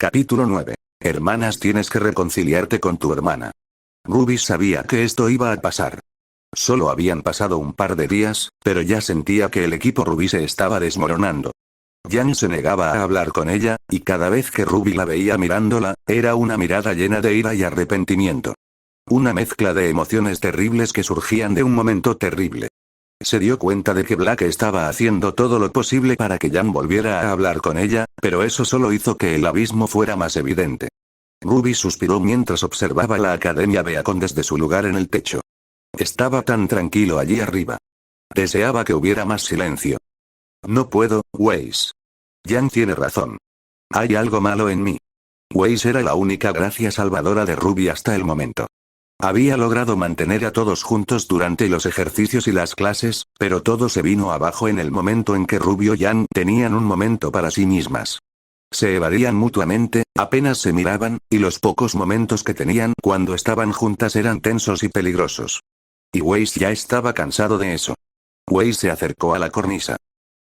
Capítulo 9. Hermanas, tienes que reconciliarte con tu hermana. Ruby sabía que esto iba a pasar. Solo habían pasado un par de días, pero ya sentía que el equipo Ruby se estaba desmoronando. Jan se negaba a hablar con ella, y cada vez que Ruby la veía mirándola, era una mirada llena de ira y arrepentimiento. Una mezcla de emociones terribles que surgían de un momento terrible. Se dio cuenta de que Black estaba haciendo todo lo posible para que Jan volviera a hablar con ella, pero eso solo hizo que el abismo fuera más evidente. Ruby suspiró mientras observaba la Academia Beacon desde su lugar en el techo. Estaba tan tranquilo allí arriba. Deseaba que hubiera más silencio. No puedo, Weiss. Jan tiene razón. Hay algo malo en mí. Weiss era la única gracia salvadora de Ruby hasta el momento. Había logrado mantener a todos juntos durante los ejercicios y las clases, pero todo se vino abajo en el momento en que Ruby y Jan tenían un momento para sí mismas. Se evadían mutuamente, apenas se miraban, y los pocos momentos que tenían cuando estaban juntas eran tensos y peligrosos. Y Weiss ya estaba cansado de eso. Weiss se acercó a la cornisa.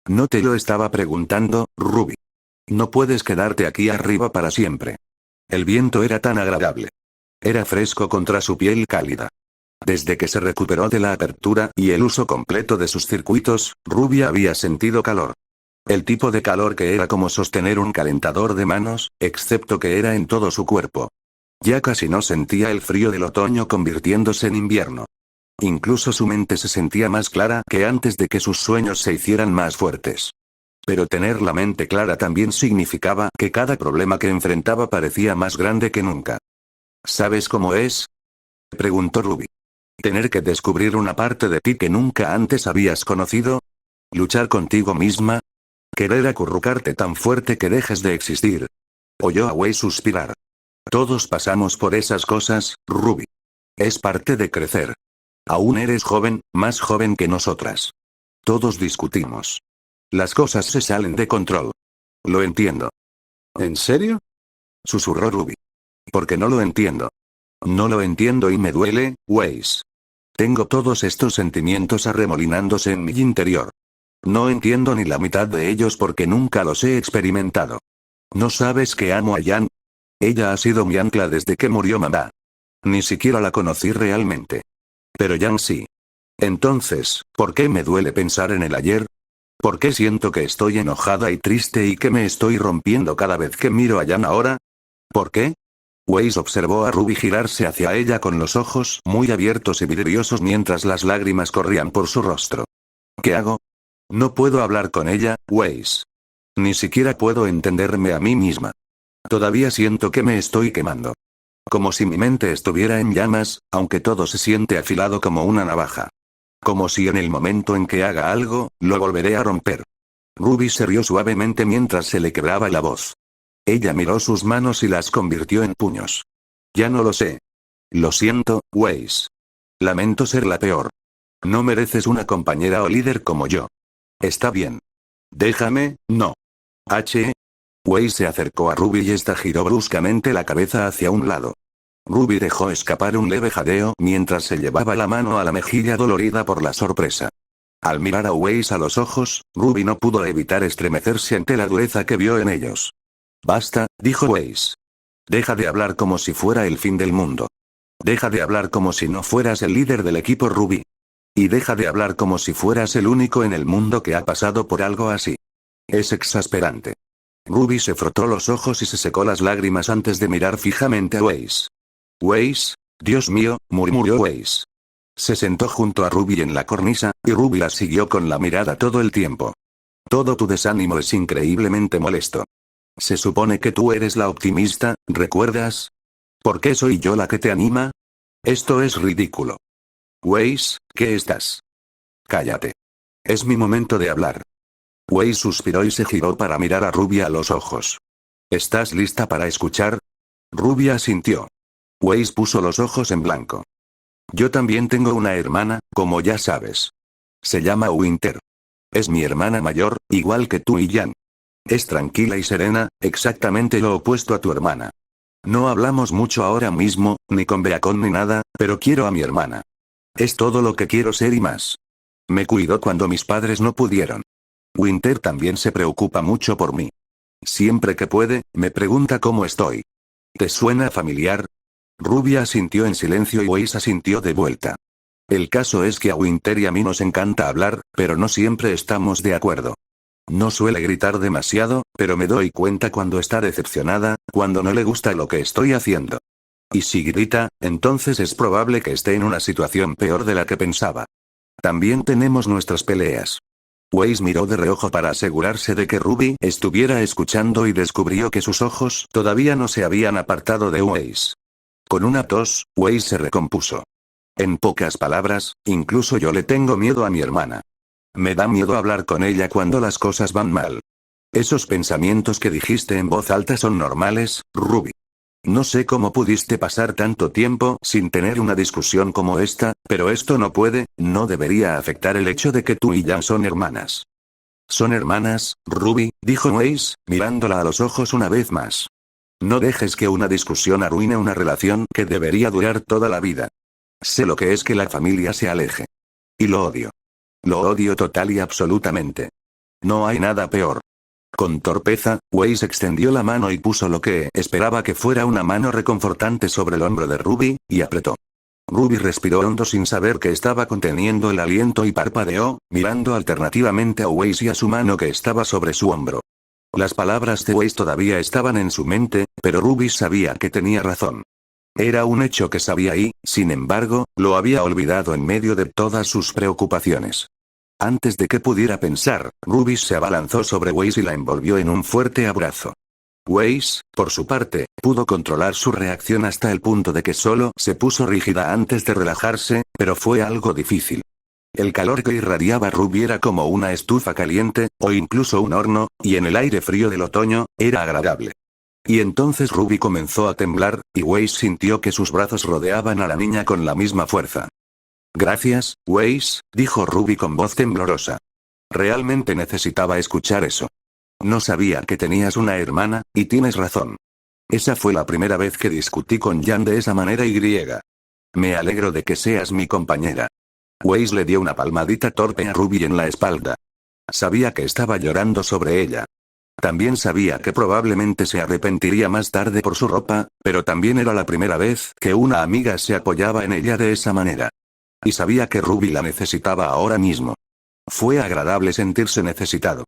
No te lo estaba preguntando, Ruby. No puedes quedarte aquí arriba para siempre. El viento era tan agradable. Era fresco contra su piel cálida. Desde que se recuperó de la apertura y el uso completo de sus circuitos, Ruby había sentido calor. El tipo de calor que era como sostener un calentador de manos, excepto que era en todo su cuerpo. Ya casi no sentía el frío del otoño convirtiéndose en invierno. Incluso su mente se sentía más clara que antes de que sus sueños se hicieran más fuertes. Pero tener la mente clara también significaba que cada problema que enfrentaba parecía más grande que nunca. ¿Sabes cómo es?, preguntó Ruby. ¿Tener que descubrir una parte de ti que nunca antes habías conocido? ¿Luchar contigo misma? ¿Querer acurrucarte tan fuerte que dejes de existir? Oyó a Weiss suspirar. Todos pasamos por esas cosas, Ruby. Es parte de crecer. Aún eres joven, más joven que nosotras. Todos discutimos. Las cosas se salen de control. Lo entiendo. ¿En serio?, susurró Ruby. Porque no lo entiendo. No lo entiendo y me duele, Weiss. Tengo todos estos sentimientos arremolinándose en mi interior. No entiendo ni la mitad de ellos porque nunca los he experimentado. ¿No sabes que amo a Jan? Ella ha sido mi ancla desde que murió mamá. Ni siquiera la conocí realmente. Pero Jan sí. Entonces, ¿por qué me duele pensar en el ayer? ¿Por qué siento que estoy enojada y triste y que me estoy rompiendo cada vez que miro a Jan ahora? ¿Por qué? Weiss observó a Ruby girarse hacia ella con los ojos muy abiertos y vidriosos mientras las lágrimas corrían por su rostro. ¿Qué hago? No puedo hablar con ella, Weiss. Ni siquiera puedo entenderme a mí misma. Todavía siento que me estoy quemando. Como si mi mente estuviera en llamas, aunque todo se siente afilado como una navaja. Como si en el momento en que haga algo, lo volveré a romper. Ruby se rió suavemente mientras se le quebraba la voz. Ella miró sus manos y las convirtió en puños. Ya no lo sé. Lo siento, Weiss. Lamento ser la peor. No mereces una compañera o líder como yo. Está bien. Déjame, no. Weiss se acercó a Ruby y esta giró bruscamente la cabeza hacia un lado. Ruby dejó escapar un leve jadeo mientras se llevaba la mano a la mejilla dolorida por la sorpresa. Al mirar a Weiss a los ojos, Ruby no pudo evitar estremecerse ante la dureza que vio en ellos. Basta, dijo Weiss. Deja de hablar como si fuera el fin del mundo. Deja de hablar como si no fueras el líder del equipo Ruby. Y deja de hablar como si fueras el único en el mundo que ha pasado por algo así. Es exasperante. Ruby se frotó los ojos y se secó las lágrimas antes de mirar fijamente a Weiss. Weiss, Dios mío, murmuró Weiss. Se sentó junto a Ruby en la cornisa, y Ruby la siguió con la mirada todo el tiempo. Todo tu desánimo es increíblemente molesto. Se supone que tú eres la optimista, ¿recuerdas? ¿Por qué soy yo la que te anima? Esto es ridículo. Weiss, ¿qué estás? Cállate. Es mi momento de hablar. Weiss suspiró y se giró para mirar a Ruby a los ojos. ¿Estás lista para escuchar? Ruby asintió. Weiss puso los ojos en blanco. Yo también tengo una hermana, como ya sabes. Se llama Winter. Es mi hermana mayor, igual que tú y Jan. Es tranquila y serena, exactamente lo opuesto a tu hermana. No hablamos mucho ahora mismo, ni con Beacon ni nada, pero quiero a mi hermana. Es todo lo que quiero ser y más. Me cuidó cuando mis padres no pudieron. Winter también se preocupa mucho por mí. Siempre que puede, me pregunta cómo estoy. ¿Te suena familiar? Ruby asintió en silencio y Weiss asintió de vuelta. El caso es que a Winter y a mí nos encanta hablar, pero no siempre estamos de acuerdo. No suele gritar demasiado, pero me doy cuenta cuando está decepcionada, cuando no le gusta lo que estoy haciendo. Y si grita, entonces es probable que esté en una situación peor de la que pensaba. También tenemos nuestras peleas. Weiss miró de reojo para asegurarse de que Ruby estuviera escuchando y descubrió que sus ojos todavía no se habían apartado de Weiss. Con una tos, Weiss se recompuso. En pocas palabras, incluso yo le tengo miedo a mi hermana. Me da miedo hablar con ella cuando las cosas van mal. Esos pensamientos que dijiste en voz alta son normales, Ruby. No sé cómo pudiste pasar tanto tiempo sin tener una discusión como esta, pero esto no debería afectar el hecho de que tú y Jan son hermanas. Son hermanas, Ruby, dijo Weiss, mirándola a los ojos una vez más. No dejes que una discusión arruine una relación que debería durar toda la vida. Sé lo que es que la familia se aleje. Y lo odio. Lo odio total y absolutamente. No hay nada peor. Con torpeza, Weiss extendió la mano y puso lo que esperaba que fuera una mano reconfortante sobre el hombro de Ruby, y apretó. Ruby respiró hondo sin saber que estaba conteniendo el aliento y parpadeó, mirando alternativamente a Weiss y a su mano que estaba sobre su hombro. Las palabras de Weiss todavía estaban en su mente, pero Ruby sabía que tenía razón. Era un hecho que sabía y, sin embargo, lo había olvidado en medio de todas sus preocupaciones. Antes de que pudiera pensar, Ruby se abalanzó sobre Weiss y la envolvió en un fuerte abrazo. Weiss, por su parte, pudo controlar su reacción hasta el punto de que solo se puso rígida antes de relajarse, pero fue algo difícil. El calor que irradiaba Ruby era como una estufa caliente, o incluso un horno, y en el aire frío del otoño, era agradable. Y entonces Ruby comenzó a temblar, y Weiss sintió que sus brazos rodeaban a la niña con la misma fuerza. Gracias, Weiss, dijo Ruby con voz temblorosa. Realmente necesitaba escuchar eso. No sabía que tenías una hermana, y tienes razón. Esa fue la primera vez que discutí con Jan de esa manera y griega. Me alegro de que seas mi compañera. Weiss le dio una palmadita torpe a Ruby en la espalda. Sabía que estaba llorando sobre ella. También sabía que probablemente se arrepentiría más tarde por su ropa, pero también era la primera vez que una amiga se apoyaba en ella de esa manera. Y sabía que Ruby la necesitaba ahora mismo. Fue agradable sentirse necesitado.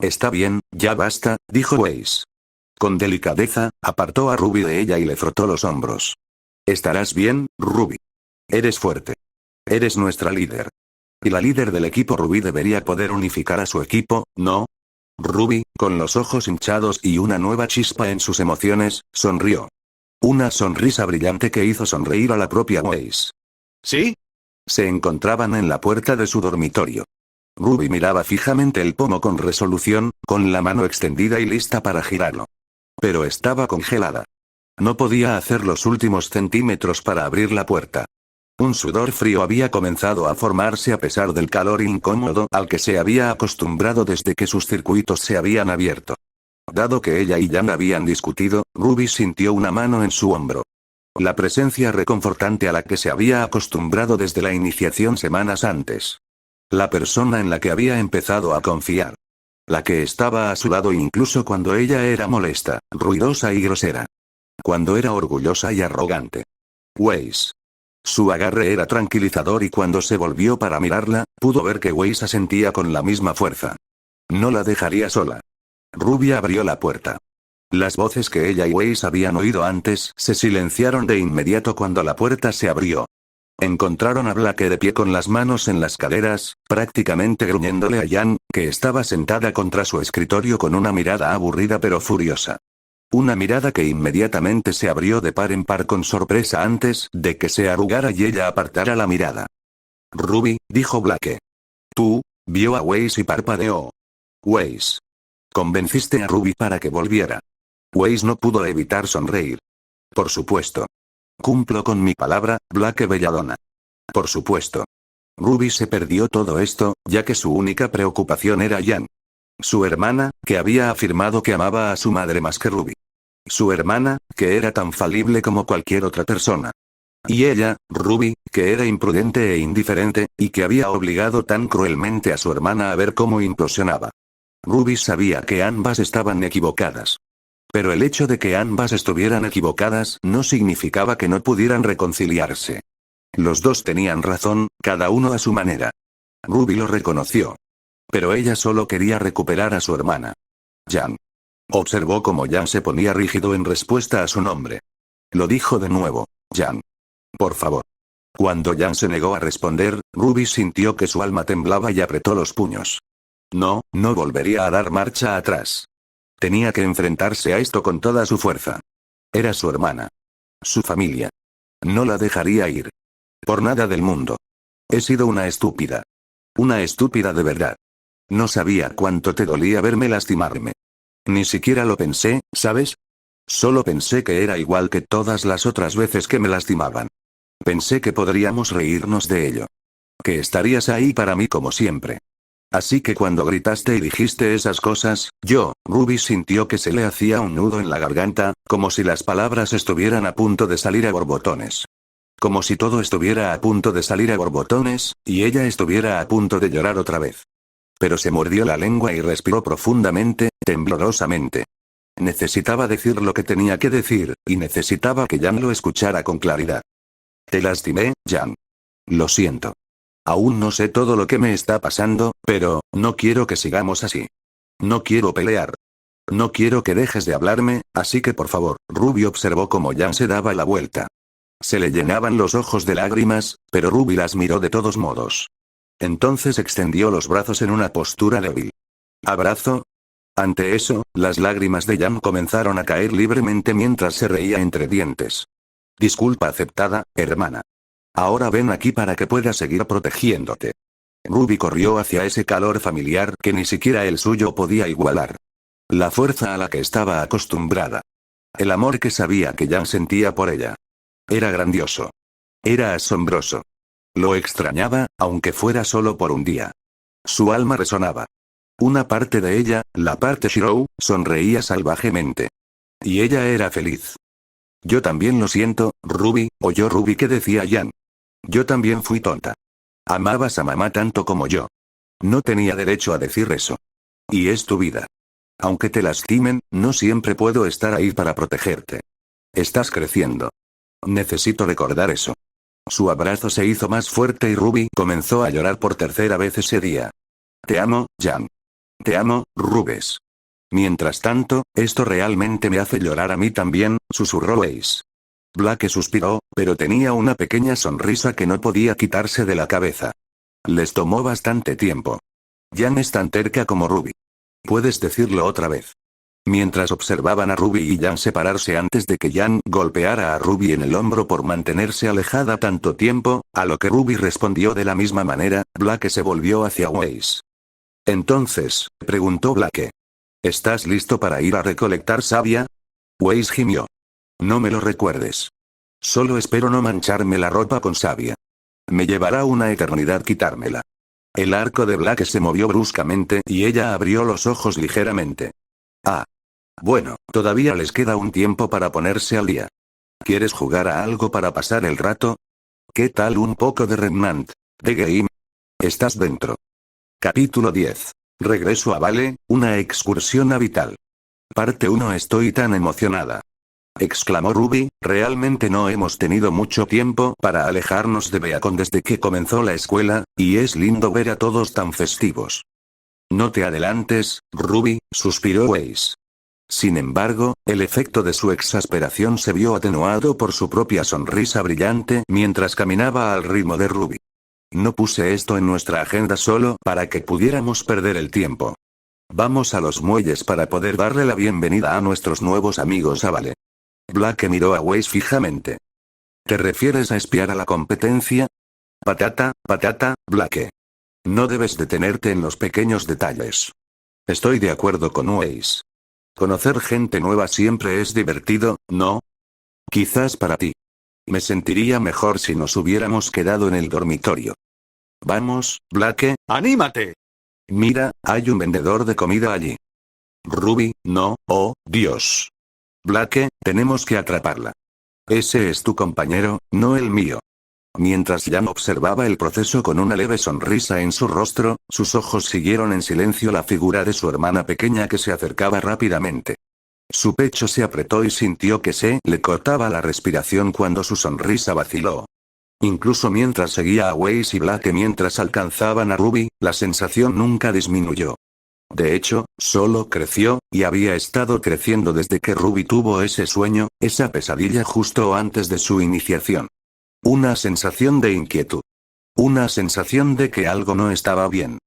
Está bien, ya basta, dijo Weiss. Con delicadeza, apartó a Ruby de ella y le frotó los hombros. Estarás bien, Ruby. Eres fuerte. Eres nuestra líder. Y la líder del equipo Ruby debería poder unificar a su equipo, ¿no? Ruby, con los ojos hinchados y una nueva chispa en sus emociones, sonrió. Una sonrisa brillante que hizo sonreír a la propia Weiss. ¿Sí? Se encontraban en la puerta de su dormitorio. Ruby miraba fijamente el pomo con resolución, con la mano extendida y lista para girarlo. Pero estaba congelada. No podía hacer los últimos centímetros para abrir la puerta. Un sudor frío había comenzado a formarse a pesar del calor incómodo al que se había acostumbrado desde que sus circuitos se habían abierto. Dado que ella y Jan habían discutido, Ruby sintió una mano en su hombro. La presencia reconfortante a la que se había acostumbrado desde la iniciación semanas antes. La persona en la que había empezado a confiar. La que estaba a su lado incluso cuando ella era molesta, ruidosa y grosera. Cuando era orgullosa y arrogante. Weiss. Su agarre era tranquilizador y cuando se volvió para mirarla, pudo ver que Weiss asentía con la misma fuerza. No la dejaría sola. Ruby abrió la puerta. Las voces que ella y Weiss habían oído antes se silenciaron de inmediato cuando la puerta se abrió. Encontraron a Blake de pie con las manos en las caderas, prácticamente gruñéndole a Jan, que estaba sentada contra su escritorio con una mirada aburrida pero furiosa. Una mirada que inmediatamente se abrió de par en par con sorpresa antes de que se arrugara y ella apartara la mirada. Ruby, dijo Blake. Tú, vio a Weiss y parpadeó. Weiss. Convenciste a Ruby para que volviera. Weiss no pudo evitar sonreír. Por supuesto. Cumplo con mi palabra, Blake Belladonna. Por supuesto. Ruby se perdió todo esto, ya que su única preocupación era Jan. Su hermana, que había afirmado que amaba a su madre más que Ruby. Su hermana, que era tan falible como cualquier otra persona. Y ella, Ruby, que era imprudente e indiferente, y que había obligado tan cruelmente a su hermana a ver cómo implosionaba. Ruby sabía que ambas estaban equivocadas. Pero el hecho de que ambas estuvieran equivocadas no significaba que no pudieran reconciliarse. Los dos tenían razón, cada uno a su manera. Ruby lo reconoció. Pero ella solo quería recuperar a su hermana. Jan. Observó cómo Jan se ponía rígido en respuesta a su nombre. Lo dijo de nuevo. Jan. Por favor. Cuando Jan se negó a responder, Ruby sintió que su alma temblaba y apretó los puños. No volvería a dar marcha atrás. Tenía que enfrentarse a esto con toda su fuerza. Era su hermana. Su familia. No la dejaría ir. Por nada del mundo. He sido una estúpida. Una estúpida de verdad. No sabía cuánto te dolía verme lastimarme. Ni siquiera lo pensé, ¿sabes? Solo pensé que era igual que todas las otras veces que me lastimaban. Pensé que podríamos reírnos de ello. Que estarías ahí para mí como siempre. Así que cuando gritaste y dijiste esas cosas, Ruby sintió que se le hacía un nudo en la garganta, como si las palabras estuvieran a punto de salir a borbotones. Como si todo estuviera a punto de salir a borbotones, y ella estuviera a punto de llorar otra vez. Pero se mordió la lengua y respiró profundamente, temblorosamente. Necesitaba decir lo que tenía que decir, y necesitaba que Jan lo escuchara con claridad. Te lastimé, Jan. Lo siento. Aún no sé todo lo que me está pasando, pero no quiero que sigamos así. No quiero pelear. No quiero que dejes de hablarme, así que por favor. Ruby observó cómo Jan se daba la vuelta. Se le llenaban los ojos de lágrimas, pero Ruby las miró de todos modos. Entonces extendió los brazos en una postura débil. ¿Abrazo? Ante eso, las lágrimas de Jan comenzaron a caer libremente mientras se reía entre dientes. Disculpa aceptada, hermana. Ahora ven aquí para que pueda seguir protegiéndote. Ruby corrió hacia ese calor familiar que ni siquiera el suyo podía igualar. La fuerza a la que estaba acostumbrada. El amor que sabía que Jan sentía por ella. Era grandioso. Era asombroso. Lo extrañaba, aunque fuera solo por un día. Su alma resonaba. Una parte de ella, la parte Shirou, sonreía salvajemente. Y ella era feliz. Yo también lo siento, Ruby, oyó Ruby que decía Jan. Yo también fui tonta. Amabas a mamá tanto como yo. No tenía derecho a decir eso. Y es tu vida. Aunque te lastimen, no siempre puedo estar ahí para protegerte. Estás creciendo. Necesito recordar eso. Su abrazo se hizo más fuerte y Ruby comenzó a llorar por tercera vez ese día. Te amo, Jan. Te amo, Rubes. Mientras tanto, esto realmente me hace llorar a mí también, susurró Ace. Blake suspiró, pero tenía una pequeña sonrisa que no podía quitarse de la cabeza. Les tomó bastante tiempo. Jan es tan terca como Ruby. Puedes decirlo otra vez. Mientras observaban a Ruby y Jan separarse antes de que Jan golpeara a Ruby en el hombro por mantenerse alejada tanto tiempo, a lo que Ruby respondió de la misma manera, Blake se volvió hacia Ace. Entonces, preguntó Blake. ¿Estás listo para ir a recolectar savia? Ace gimió. No me lo recuerdes. Solo espero no mancharme la ropa con savia. Me llevará una eternidad quitármela. El arco de Blake se movió bruscamente y ella abrió los ojos ligeramente. Ah. Bueno, todavía les queda un tiempo para ponerse al día. ¿Quieres jugar a algo para pasar el rato? ¿Qué tal un poco de Remnant The Game? Estás dentro. Capítulo 10. Regreso a Vale, una excursión a Vital. Parte 1. Estoy tan emocionada. Exclamó Ruby, realmente no hemos tenido mucho tiempo para alejarnos de Beacon desde que comenzó la escuela, y es lindo ver a todos tan festivos. No te adelantes, Ruby, suspiró Ace. Sin embargo, el efecto de su exasperación se vio atenuado por su propia sonrisa brillante mientras caminaba al ritmo de Ruby. No puse esto en nuestra agenda solo para que pudiéramos perder el tiempo. Vamos a los muelles para poder darle la bienvenida a nuestros nuevos amigos a Vale. Blake miró a Ace fijamente. ¿Te refieres a espiar a la competencia? Patata, Blake. No debes detenerte en los pequeños detalles. Estoy de acuerdo con Ace. Conocer gente nueva siempre es divertido, ¿no? Quizás para ti. Me sentiría mejor si nos hubiéramos quedado en el dormitorio. Vamos, Blake. ¡Anímate! Mira, hay un vendedor de comida allí. Ruby, no, oh, Dios. Blake, tenemos que atraparla. Ese es tu compañero, no el mío. Mientras Jan observaba el proceso con una leve sonrisa en su rostro, sus ojos siguieron en silencio la figura de su hermana pequeña que se acercaba rápidamente. Su pecho se apretó y sintió que se le cortaba la respiración cuando su sonrisa vaciló. Incluso mientras seguía a Weiss y Blake mientras alcanzaban a Ruby, la sensación nunca disminuyó. De hecho, solo creció, y había estado creciendo desde que Ruby tuvo ese sueño, esa pesadilla justo antes de su iniciación. Una sensación de inquietud. Una sensación de que algo no estaba bien.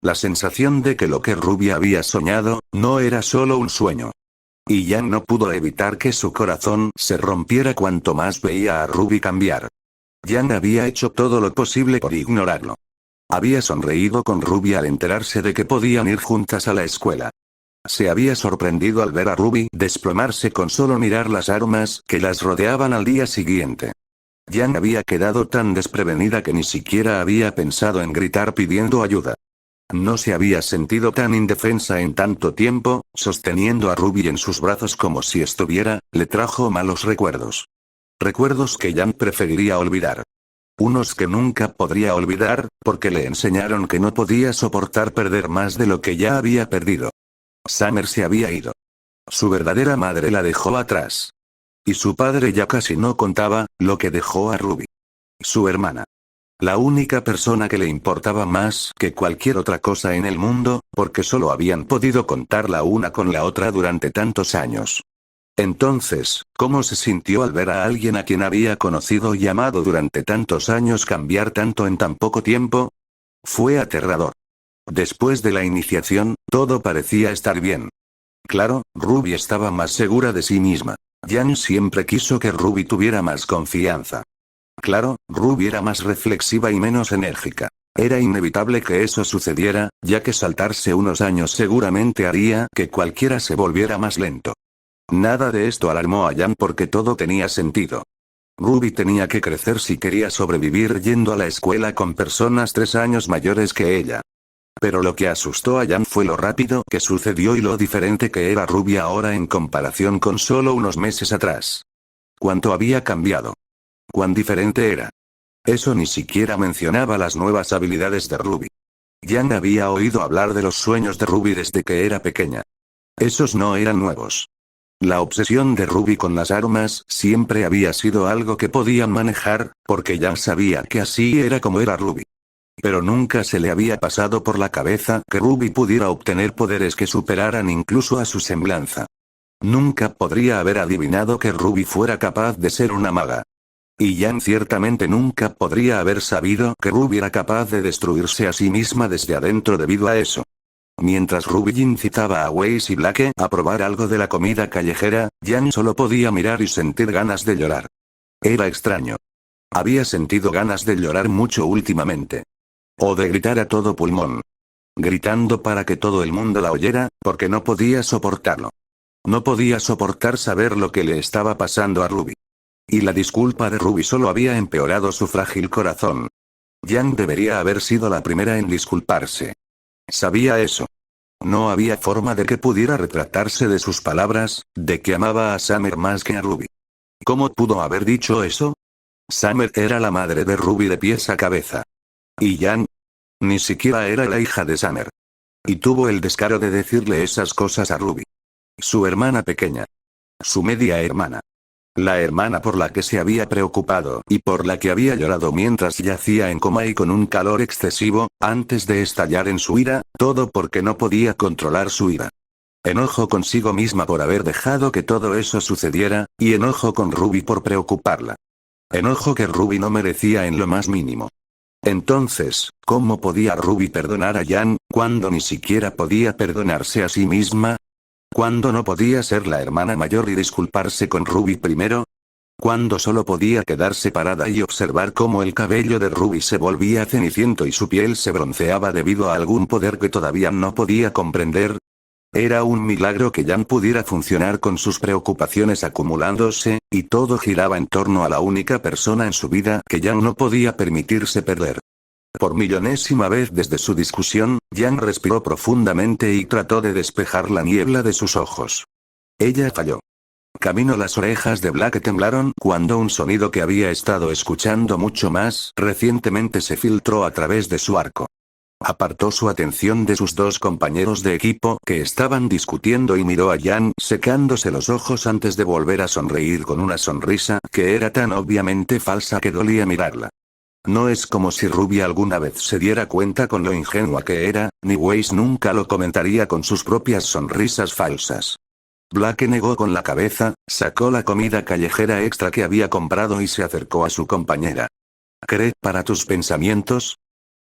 La sensación de que lo que Ruby había soñado, no era solo un sueño. Y Jan no pudo evitar que su corazón se rompiera cuanto más veía a Ruby cambiar. Jan había hecho todo lo posible por ignorarlo. Había sonreído con Ruby al enterarse de que podían ir juntas a la escuela. Se había sorprendido al ver a Ruby desplomarse con solo mirar las armas que las rodeaban al día siguiente. Jan había quedado tan desprevenida que ni siquiera había pensado en gritar pidiendo ayuda. No se había sentido tan indefensa en tanto tiempo, sosteniendo a Ruby en sus brazos como si estuviera, le trajo malos recuerdos. Recuerdos que Jan preferiría olvidar. Unos que nunca podría olvidar, porque le enseñaron que no podía soportar perder más de lo que ya había perdido. Summer se había ido. Su verdadera madre la dejó atrás. Y su padre ya casi no contaba, lo que dejó a Ruby. Su hermana. La única persona que le importaba más que cualquier otra cosa en el mundo, porque solo habían podido contar la una con la otra durante tantos años. Entonces, ¿cómo se sintió al ver a alguien a quien había conocido y amado durante tantos años cambiar tanto en tan poco tiempo? Fue aterrador. Después de la iniciación, todo parecía estar bien. Claro, Ruby estaba más segura de sí misma. Jan siempre quiso que Ruby tuviera más confianza. Claro, Ruby era más reflexiva y menos enérgica. Era inevitable que eso sucediera, ya que saltarse unos años seguramente haría que cualquiera se volviera más lento. Nada de esto alarmó a Jan porque todo tenía sentido. Ruby tenía que crecer si quería sobrevivir yendo a la escuela con personas 3 años mayores que ella. Pero lo que asustó a Jan fue lo rápido que sucedió y lo diferente que era Ruby ahora en comparación con solo unos meses atrás. Cuánto había cambiado. Cuán diferente era. Eso ni siquiera mencionaba las nuevas habilidades de Ruby. Jan había oído hablar de los sueños de Ruby desde que era pequeña. Esos no eran nuevos. La obsesión de Ruby con las armas siempre había sido algo que podían manejar, porque Jan sabía que así era como era Ruby. Pero nunca se le había pasado por la cabeza que Ruby pudiera obtener poderes que superaran incluso a su semblanza. Nunca podría haber adivinado que Ruby fuera capaz de ser una maga. Y Jan ciertamente nunca podría haber sabido que Ruby era capaz de destruirse a sí misma desde adentro debido a eso. Mientras Ruby incitaba a Weiss y Blake a probar algo de la comida callejera, Jan solo podía mirar y sentir ganas de llorar. Era extraño. Había sentido ganas de llorar mucho últimamente. O de gritar a todo pulmón. Gritando para que todo el mundo la oyera, porque no podía soportarlo. No podía soportar saber lo que le estaba pasando a Ruby. Y la disculpa de Ruby solo había empeorado su frágil corazón. Jan debería haber sido la primera en disculparse. Sabía eso. No había forma de que pudiera retractarse de sus palabras, de que amaba a Summer más que a Ruby. ¿Cómo pudo haber dicho eso? Summer era la madre de Ruby de pies a cabeza. Y Jan ni siquiera era la hija de Summer. Y tuvo el descaro de decirle esas cosas a Ruby. Su hermana pequeña. Su media hermana. La hermana por la que se había preocupado y por la que había llorado mientras yacía en coma y con un calor excesivo, antes de estallar en su ira, todo porque no podía controlar su ira. Enojo consigo misma por haber dejado que todo eso sucediera, y enojo con Ruby por preocuparla. Enojo que Ruby no merecía en lo más mínimo. Entonces, ¿cómo podía Ruby perdonar a Jan, cuando ni siquiera podía perdonarse a sí misma? ¿Cuándo no podía ser la hermana mayor y disculparse con Ruby primero? ¿Cuándo solo podía quedarse parada y observar cómo el cabello de Ruby se volvía ceniciento y su piel se bronceaba debido a algún poder que todavía no podía comprender? Era un milagro que Jan pudiera funcionar con sus preocupaciones acumulándose, y todo giraba en torno a la única persona en su vida que Jan no podía permitirse perder. Por millonésima vez desde su discusión, Jan respiró profundamente y trató de despejar la niebla de sus ojos. Ella falló. Camino. Las orejas de Black temblaron cuando un sonido que había estado escuchando mucho más recientemente se filtró a través de su arco. Apartó su atención de sus dos compañeros de equipo que estaban discutiendo y miró a Jan secándose los ojos antes de volver a sonreír con una sonrisa que era tan obviamente falsa que dolía mirarla. No es como si Ruby alguna vez se diera cuenta con lo ingenua que era, ni Weiss nunca lo comentaría con sus propias sonrisas falsas. Black negó con la cabeza, sacó la comida callejera extra que había comprado y se acercó a su compañera. ¿Cree para tus pensamientos?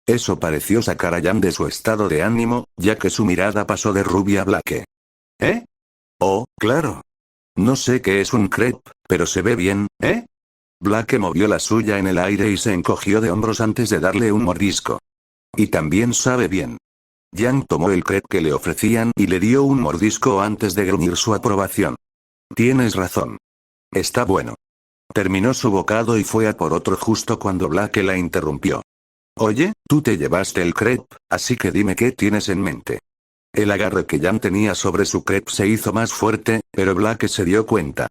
Eso pareció sacar a Jan de su estado de ánimo, ya que su mirada pasó de Ruby a Black. ¿Eh? Oh, claro. No sé qué es un crepe, pero se ve bien, ¿eh? Black movió la suya en el aire y se encogió de hombros antes de darle un mordisco. Y también sabe bien. Jan tomó el crepe que le ofrecían y le dio un mordisco antes de gruñir su aprobación. Tienes razón. Está bueno. Terminó su bocado y fue a por otro justo cuando Black la interrumpió. Oye, tú te llevaste el crepe, así que dime qué tienes en mente. El agarre que Jan tenía sobre su crepe se hizo más fuerte, pero Black se dio cuenta.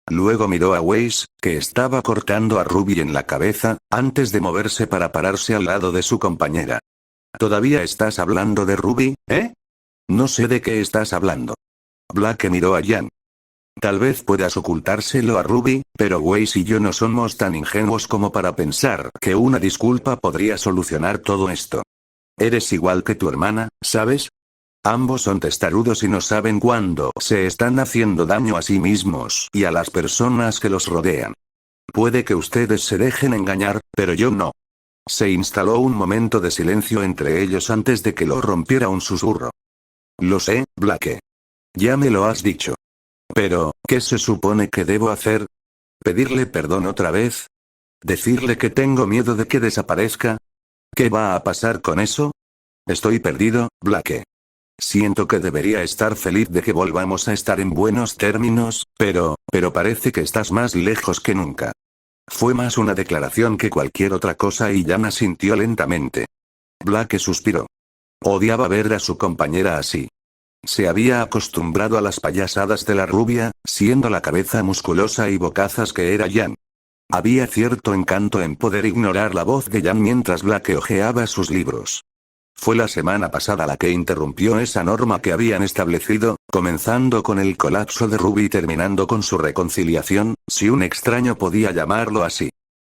Luego miró a Weiss, que estaba cortando a Ruby en la cabeza, antes de moverse para pararse al lado de su compañera. ¿Todavía estás hablando de Ruby, eh? No sé de qué estás hablando. Black miró a Jan. Tal vez puedas ocultárselo a Ruby, pero Weiss y yo no somos tan ingenuos como para pensar que una disculpa podría solucionar todo esto. Eres igual que tu hermana, ¿sabes? Ambos son testarudos y no saben cuándo se están haciendo daño a sí mismos y a las personas que los rodean. Puede que ustedes se dejen engañar, pero yo no. Se instaló un momento de silencio entre ellos antes de que lo rompiera un susurro. Lo sé, Black. Ya me lo has dicho. Pero, ¿qué se supone que debo hacer? ¿Pedirle perdón otra vez? ¿Decirle que tengo miedo de que desaparezca? ¿Qué va a pasar con eso? Estoy perdido, Black. Siento que debería estar feliz de que volvamos a estar en buenos términos, pero parece que estás más lejos que nunca. Fue más una declaración que cualquier otra cosa y Jan asintió lentamente. Black suspiró. Odiaba ver a su compañera así. Se había acostumbrado a las payasadas de la rubia, siendo la cabeza musculosa y bocazas que era Jan. Había cierto encanto en poder ignorar la voz de Jan mientras Black hojeaba sus libros. Fue la semana pasada la que interrumpió esa norma que habían establecido, comenzando con el colapso de Ruby y terminando con su reconciliación, si un extraño podía llamarlo así.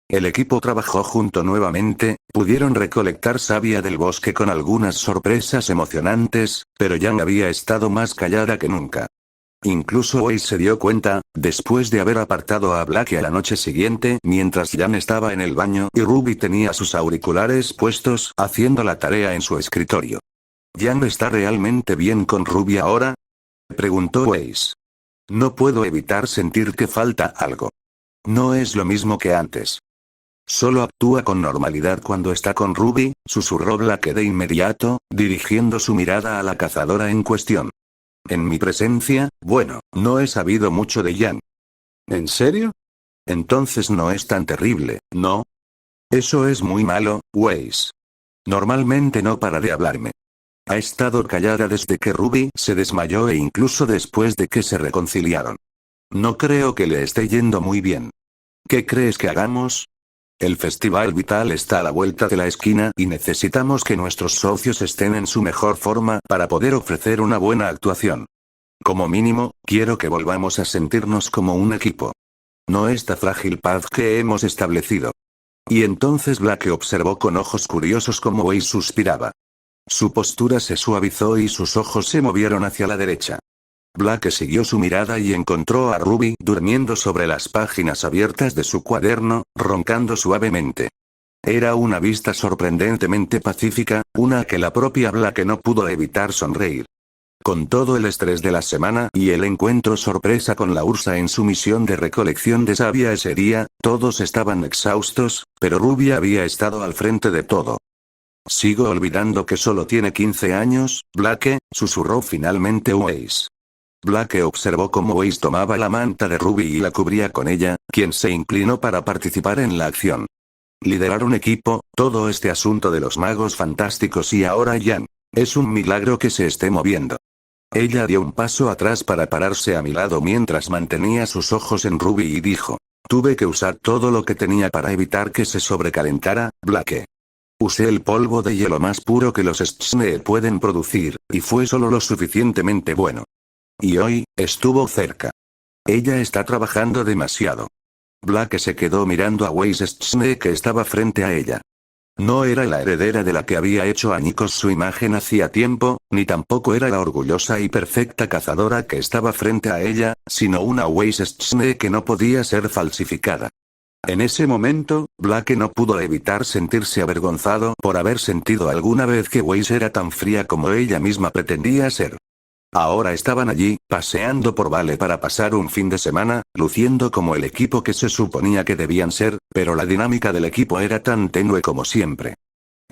El equipo trabajó junto nuevamente, pudieron recolectar savia del bosque con algunas sorpresas emocionantes, pero Jan había estado más callada que nunca. Incluso Weiss se dio cuenta, después de haber apartado a Black a la noche siguiente mientras Jan estaba en el baño y Ruby tenía sus auriculares puestos haciendo la tarea en su escritorio. ¿Jan está realmente bien con Ruby ahora? Preguntó Weiss. No puedo evitar sentir que falta algo. No es lo mismo que antes. Solo actúa con normalidad cuando está con Ruby, susurró Black de inmediato, dirigiendo su mirada a la cazadora en cuestión. En mi presencia, bueno, no he sabido mucho de Jan. ¿En serio? Entonces no es tan terrible, ¿no? Eso es muy malo, Weiss. Normalmente no para de hablarme. Ha estado callada desde que Ruby se desmayó e incluso después de que se reconciliaron. No creo que le esté yendo muy bien. ¿Qué crees que hagamos? El Festival Vital está a la vuelta de la esquina y necesitamos que nuestros socios estén en su mejor forma para poder ofrecer una buena actuación. Como mínimo, quiero que volvamos a sentirnos como un equipo. No esta frágil paz que hemos establecido. Y entonces Black observó con ojos curiosos cómo Weiss suspiraba. Su postura se suavizó y sus ojos se movieron hacia la derecha. Black siguió su mirada y encontró a Ruby durmiendo sobre las páginas abiertas de su cuaderno, roncando suavemente. Era una vista sorprendentemente pacífica, una que la propia Black no pudo evitar sonreír. Con todo el estrés de la semana y el encuentro sorpresa con la Ursa en su misión de recolección de savia ese día, todos estaban exhaustos, pero Ruby había estado al frente de todo. Sigo olvidando que solo tiene 15 años, Black, susurró finalmente Weiss. Black observó cómo Weiss tomaba la manta de Ruby y la cubría con ella, quien se inclinó para participar en la acción. Liderar un equipo, todo este asunto de los magos fantásticos y ahora Jan. Es un milagro que se esté moviendo. Ella dio un paso atrás para pararse a mi lado mientras mantenía sus ojos en Ruby y dijo. Tuve que usar todo lo que tenía para evitar que se sobrecalentara, Blake. Usé el polvo de hielo más puro que los Schnee pueden producir, y fue solo lo suficientemente bueno. Y hoy, estuvo cerca. Ella está trabajando demasiado. Blake se quedó mirando a Weiss Schnee que estaba frente a ella. No era la heredera de la que había hecho añicos su imagen hacía tiempo, ni tampoco era la orgullosa y perfecta cazadora que estaba frente a ella, sino una Weiss Schnee que no podía ser falsificada. En ese momento, Blake no pudo evitar sentirse avergonzado por haber sentido alguna vez que Weiss era tan fría como ella misma pretendía ser. Ahora estaban allí, paseando por Vale para pasar un fin de semana, luciendo como el equipo que se suponía que debían ser, pero la dinámica del equipo era tan tenue como siempre.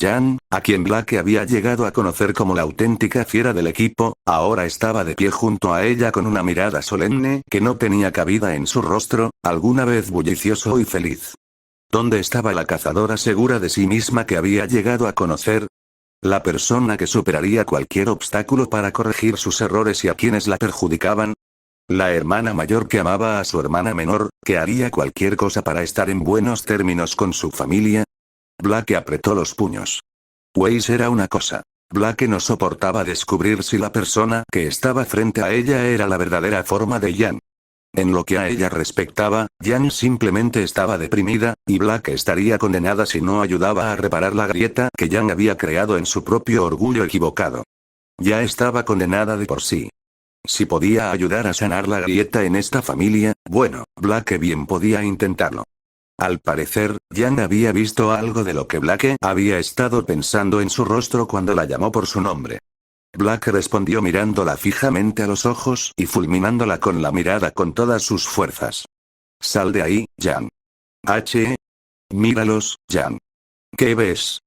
Jan, a quien Blake había llegado a conocer como la auténtica fiera del equipo, ahora estaba de pie junto a ella con una mirada solemne que no tenía cabida en su rostro, alguna vez bullicioso y feliz. ¿Dónde estaba la cazadora segura de sí misma que había llegado a conocer? La persona que superaría cualquier obstáculo para corregir sus errores y a quienes la perjudicaban. La hermana mayor que amaba a su hermana menor, que haría cualquier cosa para estar en buenos términos con su familia. Blake apretó los puños. Weiss era una cosa. Blake no soportaba descubrir si la persona que estaba frente a ella era la verdadera forma de Jan. En lo que a ella respectaba, Jan simplemente estaba deprimida, y Blake estaría condenada si no ayudaba a reparar la grieta que Jan había creado en su propio orgullo equivocado. Ya estaba condenada de por sí. Si podía ayudar a sanar la grieta en esta familia, bueno, Blake bien podía intentarlo. Al parecer, Jan había visto algo de lo que Blake había estado pensando en su rostro cuando la llamó por su nombre. Blake respondió mirándola fijamente a los ojos y fulminándola con la mirada con todas sus fuerzas. Sal de ahí, Jan. Míralos, Jan. ¿Qué ves?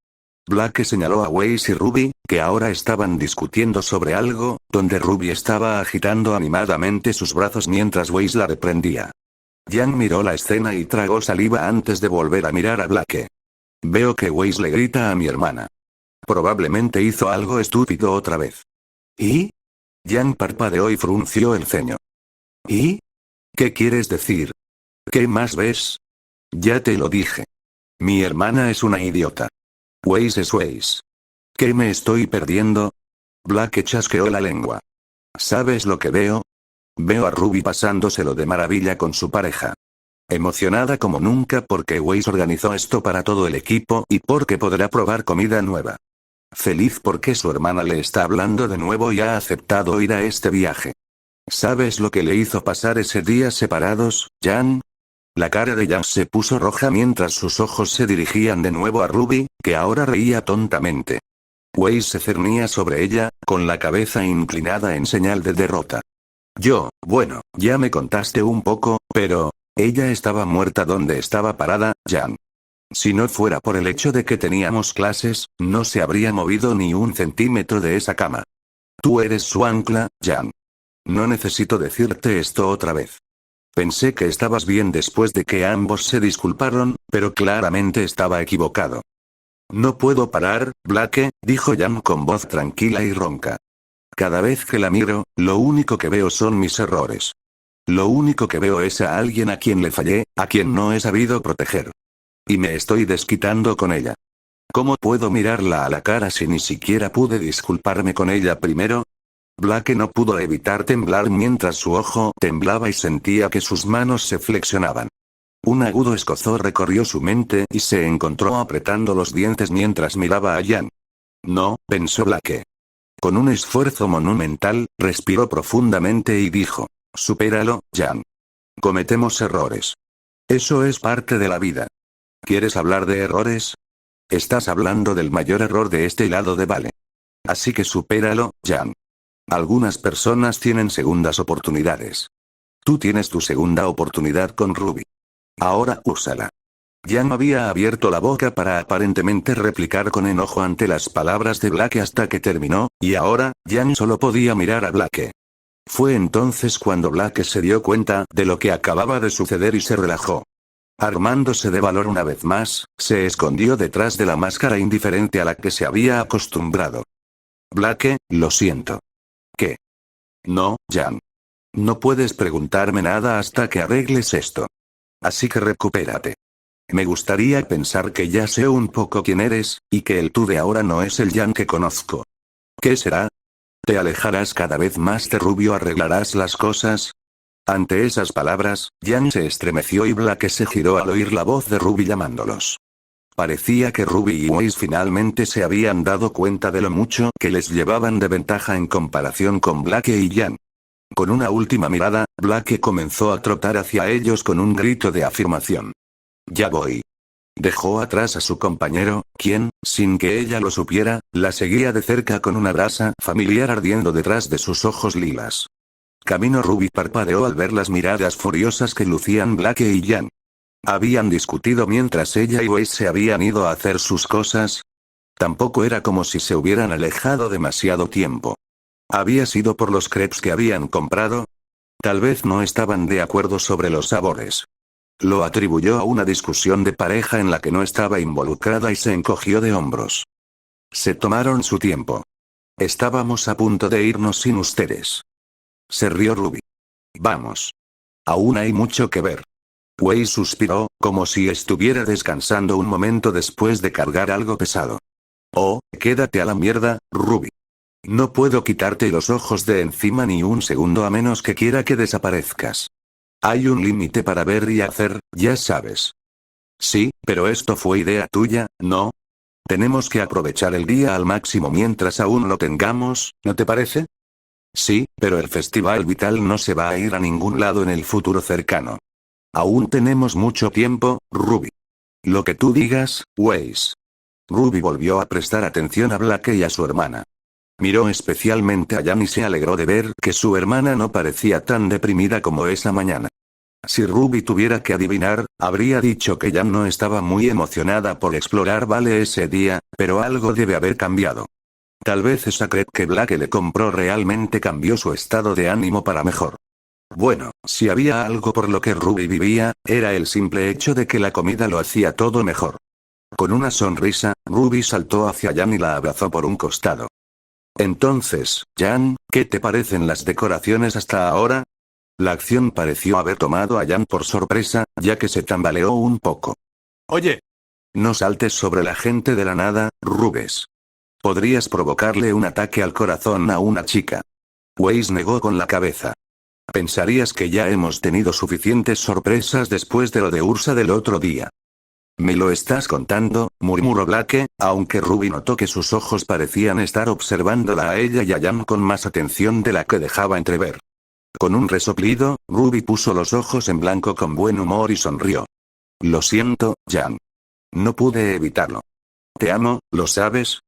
Blake señaló a Weiss y Ruby, que ahora estaban discutiendo sobre algo, donde Ruby estaba agitando animadamente sus brazos mientras Weiss la reprendía. Jan miró la escena y tragó saliva antes de volver a mirar a Blake. Veo que Weiss le grita a mi hermana. Probablemente hizo algo estúpido otra vez. ¿Y? Jan parpadeó y frunció el ceño. ¿Y? ¿Qué quieres decir? ¿Qué más ves? Ya te lo dije. Mi hermana es una idiota. Weiss es Weiss. ¿Qué me estoy perdiendo? Blake chasqueó la lengua. ¿Sabes lo que veo? Veo a Ruby pasándoselo de maravilla con su pareja. Emocionada como nunca porque Weiss organizó esto para todo el equipo y porque podrá probar comida nueva. Feliz porque su hermana le está hablando de nuevo y ha aceptado ir a este viaje. ¿Sabes lo que le hizo pasar ese día separados, Jan? La cara de Jan se puso roja mientras sus ojos se dirigían de nuevo a Ruby, que ahora reía tontamente. Weiss se cernía sobre ella, con la cabeza inclinada en señal de derrota. Bueno, ya me contaste un poco, pero... ella estaba muerta donde estaba parada, Jan. Si no fuera por el hecho de que teníamos clases, no se habría movido ni un centímetro de esa cama. Tú eres su ancla, Jan. No necesito decirte esto otra vez. Pensé que estabas bien después de que ambos se disculparon, pero claramente estaba equivocado. No puedo parar, Blake, dijo Jan con voz tranquila y ronca. Cada vez que la miro, lo único que veo son mis errores. Lo único que veo es a alguien a quien le fallé, a quien no he sabido proteger. Y me estoy desquitando con ella. ¿Cómo puedo mirarla a la cara si ni siquiera pude disculparme con ella primero? Blake no pudo evitar temblar mientras su ojo temblaba y sentía que sus manos se flexionaban. Un agudo escozor recorrió su mente y se encontró apretando los dientes mientras miraba a Jan. No, pensó Blake. Con un esfuerzo monumental, respiró profundamente y dijo, supéralo, Jan. Cometemos errores. Eso es parte de la vida. ¿Quieres hablar de errores? Estás hablando del mayor error de este lado de Vale. Así que supéralo, Jan. Algunas personas tienen segundas oportunidades. Tú tienes tu segunda oportunidad con Ruby. Ahora úsala. Jan había abierto la boca para aparentemente replicar con enojo ante las palabras de Blake hasta que terminó, y ahora, Jan solo podía mirar a Blake. Fue entonces cuando Blake se dio cuenta de lo que acababa de suceder y se relajó. Armándose de valor una vez más, se escondió detrás de la máscara indiferente a la que se había acostumbrado. Blake, lo siento. ¿Qué? No, Jan. No puedes preguntarme nada hasta que arregles esto. Así que recupérate. Me gustaría pensar que ya sé un poco quién eres, y que el tú de ahora no es el Jan que conozco. ¿Qué será? ¿Te alejarás cada vez más de Rubio? ¿Arreglarás las cosas? Ante esas palabras, Jan se estremeció y Blake se giró al oír la voz de Ruby llamándolos. Parecía que Ruby y Waze finalmente se habían dado cuenta de lo mucho que les llevaban de ventaja en comparación con Blake y Jan. Con una última mirada, Blake comenzó a trotar hacia ellos con un grito de afirmación. Ya voy. Dejó atrás a su compañero, quien, sin que ella lo supiera, la seguía de cerca con una brasa familiar ardiendo detrás de sus ojos lilas. Camino. Ruby parpadeó al ver las miradas furiosas que lucían Blake y Jan. ¿Habían discutido mientras ella y Waze se habían ido a hacer sus cosas? Tampoco era como si se hubieran alejado demasiado tiempo. ¿Había sido por los crepes que habían comprado? Tal vez no estaban de acuerdo sobre los sabores. Lo atribuyó a una discusión de pareja en la que no estaba involucrada y se encogió de hombros. Se tomaron su tiempo. Estábamos a punto de irnos sin ustedes. Se rió Ruby. Vamos. Aún hay mucho que ver. Waze suspiró, como si estuviera descansando un momento después de cargar algo pesado. Oh, quédate a la mierda, Ruby. No puedo quitarte los ojos de encima ni un segundo a menos que quiera que desaparezcas. Hay un límite para ver y hacer, ya sabes. Sí, pero esto fue idea tuya, ¿no? Tenemos que aprovechar el día al máximo mientras aún lo tengamos, ¿no te parece? Sí, pero el festival vital no se va a ir a ningún lado en el futuro cercano. Aún tenemos mucho tiempo, Ruby. Lo que tú digas, Waze. Ruby volvió a prestar atención a Blake y a su hermana. Miró especialmente a Jan y se alegró de ver que su hermana no parecía tan deprimida como esa mañana. Si Ruby tuviera que adivinar, habría dicho que Jan no estaba muy emocionada por explorar Vale ese día, pero algo debe haber cambiado. Tal vez esa crepe que Blake le compró realmente cambió su estado de ánimo para mejor. Bueno, si había algo por lo que Ruby vivía, era el simple hecho de que la comida lo hacía todo mejor. Con una sonrisa, Ruby saltó hacia Jan y la abrazó por un costado. Entonces, Jan, ¿qué te parecen las decoraciones hasta ahora? La acción pareció haber tomado a Jan por sorpresa, ya que se tambaleó un poco. Oye. No saltes sobre la gente de la nada, Rubes. Podrías provocarle un ataque al corazón a una chica. Waze negó con la cabeza. Pensarías que ya hemos tenido suficientes sorpresas después de lo de Ursa del otro día. ¿Me lo estás contando?, murmuró Blake, aunque Ruby notó que sus ojos parecían estar observándola a ella y a Jan con más atención de la que dejaba entrever. Con un resoplido, Ruby puso los ojos en blanco con buen humor y sonrió. Lo siento, Jan. No pude evitarlo. Te amo, ¿lo sabes?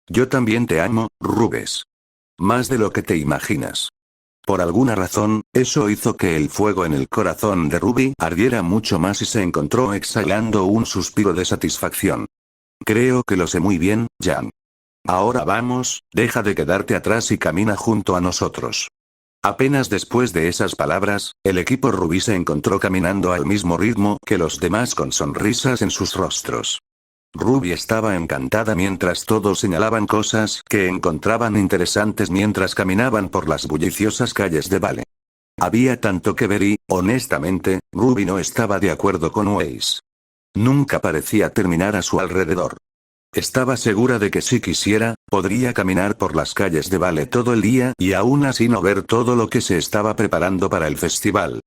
Yo también te amo, Rubes. Más de lo que te imaginas. Por alguna razón, eso hizo que el fuego en el corazón de Ruby ardiera mucho más y se encontró exhalando un suspiro de satisfacción. Creo que lo sé muy bien, Jan. Ahora vamos, deja de quedarte atrás y camina junto a nosotros. Apenas después de esas palabras, el equipo Ruby se encontró caminando al mismo ritmo que los demás con sonrisas en sus rostros. Ruby estaba encantada mientras todos señalaban cosas que encontraban interesantes mientras caminaban por las bulliciosas calles de Vale. Había tanto que ver y, honestamente, Ruby no estaba de acuerdo con Waze. Nunca parecía terminar a su alrededor. Estaba segura de que si quisiera, podría caminar por las calles de Vale todo el día y aún así no ver todo lo que se estaba preparando para el festival.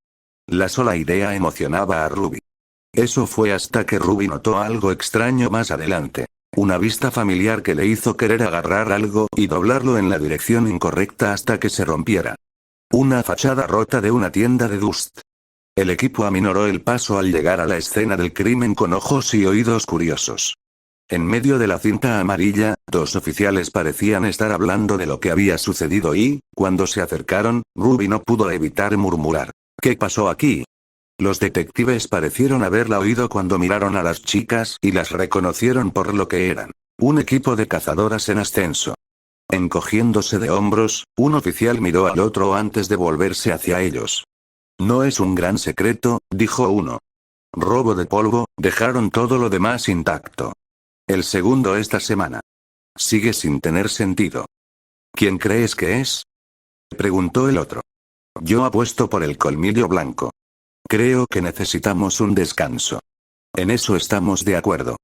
La sola idea emocionaba a Ruby. Eso fue hasta que Ruby notó algo extraño más adelante. Una vista familiar que le hizo querer agarrar algo y doblarlo en la dirección incorrecta hasta que se rompiera. Una fachada rota de una tienda de Dust. El equipo aminoró el paso al llegar a la escena del crimen con ojos y oídos curiosos. En medio de la cinta amarilla, dos oficiales parecían estar hablando de lo que había sucedido y, cuando se acercaron, Ruby no pudo evitar murmurar. ¿Qué pasó aquí? Los detectives parecieron haberla oído cuando miraron a las chicas y las reconocieron por lo que eran. Un equipo de cazadoras en ascenso. Encogiéndose de hombros, un oficial miró al otro antes de volverse hacia ellos. No es un gran secreto, dijo uno. Robo de polvo, dejaron todo lo demás intacto. El segundo esta semana. Sigue sin tener sentido. ¿Quién crees que es? Preguntó el otro. Yo apuesto por el colmillo blanco. Creo que necesitamos un descanso. En eso estamos de acuerdo.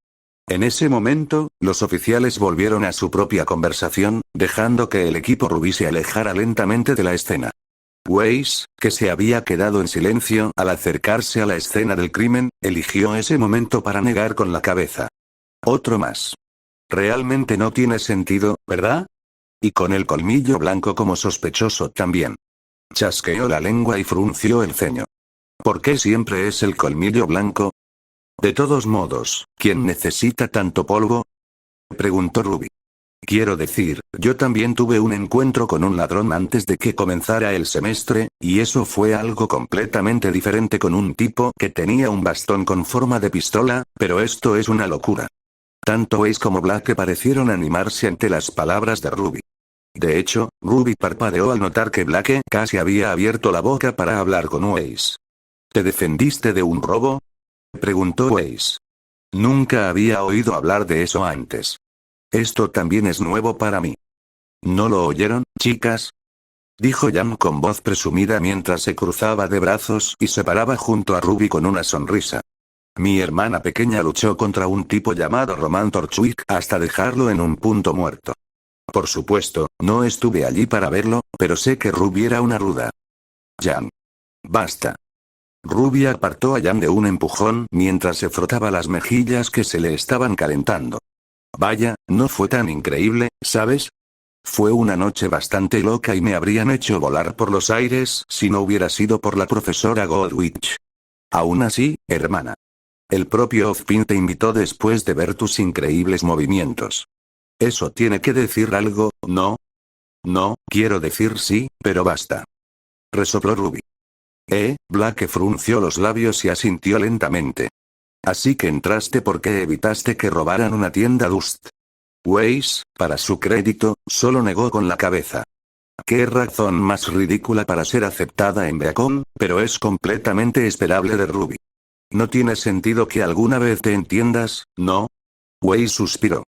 En ese momento, los oficiales volvieron a su propia conversación, dejando que el equipo rubí se alejara lentamente de la escena. Weiss, que se había quedado en silencio al acercarse a la escena del crimen, eligió ese momento para negar con la cabeza. Otro más. Realmente no tiene sentido, ¿verdad? Y con el colmillo blanco como sospechoso también. Chasqueó la lengua y frunció el ceño. ¿Por qué siempre es el colmillo blanco? De todos modos, ¿quién necesita tanto polvo? Preguntó Ruby. Quiero decir, yo también tuve un encuentro con un ladrón antes de que comenzara el semestre, y eso fue algo completamente diferente con un tipo que tenía un bastón con forma de pistola, pero esto es una locura. Tanto Weiss como Blake parecieron animarse ante las palabras de Ruby. De hecho, Ruby parpadeó al notar que Blake casi había abierto la boca para hablar con Weiss. ¿Te defendiste de un robo? Preguntó Weiss. Nunca había oído hablar de eso antes. Esto también es nuevo para mí. ¿No lo oyeron, chicas? Dijo Jan con voz presumida mientras se cruzaba de brazos y se paraba junto a Ruby con una sonrisa. Mi hermana pequeña luchó contra un tipo llamado Roman Torchwick hasta dejarlo en un punto muerto. Por supuesto, no estuve allí para verlo, pero sé que Ruby era una ruda. Jan. Basta. Ruby apartó a Jan de un empujón mientras se frotaba las mejillas que se le estaban calentando. Vaya, no fue tan increíble, ¿sabes? Fue una noche bastante loca y me habrían hecho volar por los aires si no hubiera sido por la profesora Goldwich. Aún así, hermana. El propio Ozpin te invitó después de ver tus increíbles movimientos. Eso tiene que decir algo, ¿no? No, quiero decir sí, pero basta. Resopló Ruby. Blake frunció los labios y asintió lentamente. Así que entraste porque evitaste que robaran una tienda Dust. Weiss, para su crédito, solo negó con la cabeza. Qué razón más ridícula para ser aceptada en Beacon, pero es completamente esperable de Ruby. No tiene sentido que alguna vez te entiendas, ¿no? Weiss suspiró.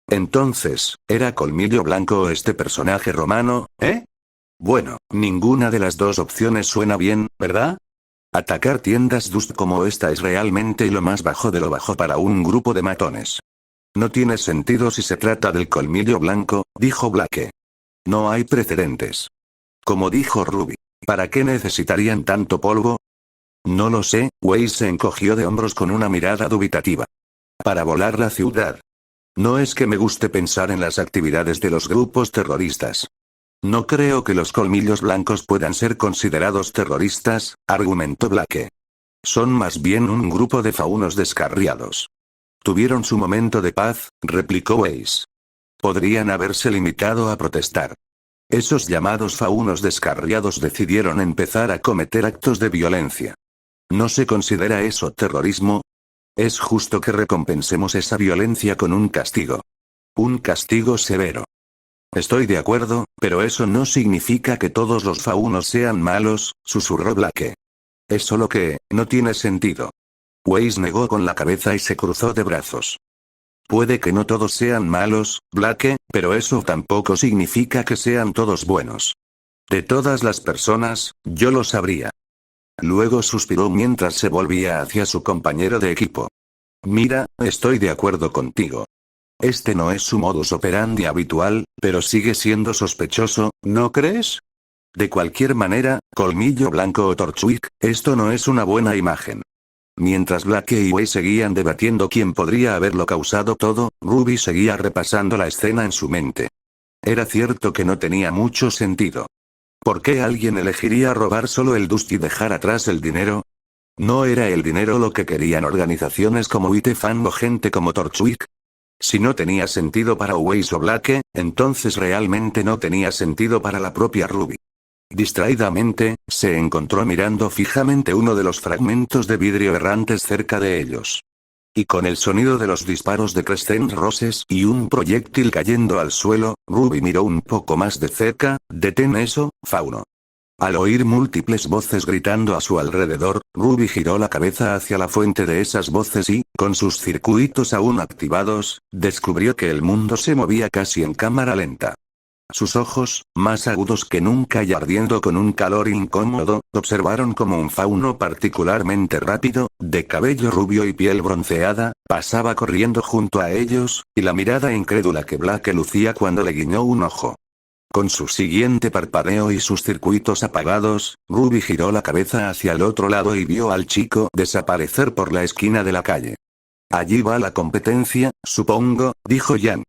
Entonces, ¿era colmillo blanco este personaje romano, Bueno, ninguna de las dos opciones suena bien, ¿verdad? Atacar tiendas Dust como esta es realmente lo más bajo de lo bajo para un grupo de matones. No tiene sentido si se trata del colmillo blanco, dijo Blake. No hay precedentes. Como dijo Ruby, ¿para qué necesitarían tanto polvo? No lo sé, Weiss se encogió de hombros con una mirada dubitativa. Para volar la ciudad. No es que me guste pensar en las actividades de los grupos terroristas. No creo que los colmillos blancos puedan ser considerados terroristas, argumentó Blake. Son más bien un grupo de faunos descarriados. Tuvieron su momento de paz, replicó Weiss. Podrían haberse limitado a protestar. Esos llamados faunos descarriados decidieron empezar a cometer actos de violencia. ¿No se considera eso terrorismo? Es justo que recompensemos esa violencia con un castigo. Un castigo severo. Estoy de acuerdo, pero eso no significa que todos los faunos sean malos, susurró Blake. Es solo que, no tiene sentido. Weiss negó con la cabeza y se cruzó de brazos. Puede que no todos sean malos, Blake, pero eso tampoco significa que sean todos buenos. De todas las personas, yo lo sabría. Luego suspiró mientras se volvía hacia su compañero de equipo. Mira, estoy de acuerdo contigo. Este no es su modus operandi habitual, pero sigue siendo sospechoso, ¿no crees? De cualquier manera, colmillo blanco o Torchwick, esto no es una buena imagen. Mientras Blake y Weiss seguían debatiendo quién podría haberlo causado todo, Ruby seguía repasando la escena en su mente. Era cierto que no tenía mucho sentido. ¿Por qué alguien elegiría robar solo el Dust y dejar atrás el dinero? ¿No era el dinero lo que querían organizaciones como Itefan o gente como Torchwick? Si no tenía sentido para Weiss o Blake, entonces realmente no tenía sentido para la propia Ruby. Distraídamente, se encontró mirando fijamente uno de los fragmentos de vidrio errantes cerca de ellos. Y con el sonido de los disparos de Crescent Roses y un proyectil cayendo al suelo, Ruby miró un poco más de cerca. «Detén eso, fauno». Al oír múltiples voces gritando a su alrededor, Ruby giró la cabeza hacia la fuente de esas voces y, con sus circuitos aún activados, descubrió que el mundo se movía casi en cámara lenta. Sus ojos, más agudos que nunca y ardiendo con un calor incómodo, observaron como un fauno particularmente rápido, de cabello rubio y piel bronceada, pasaba corriendo junto a ellos, y la mirada incrédula que Blake lucía cuando le guiñó un ojo. Con su siguiente parpadeo y sus circuitos apagados, Ruby giró la cabeza hacia el otro lado y vio al chico desaparecer por la esquina de la calle. Allí va la competencia, supongo, dijo Jan.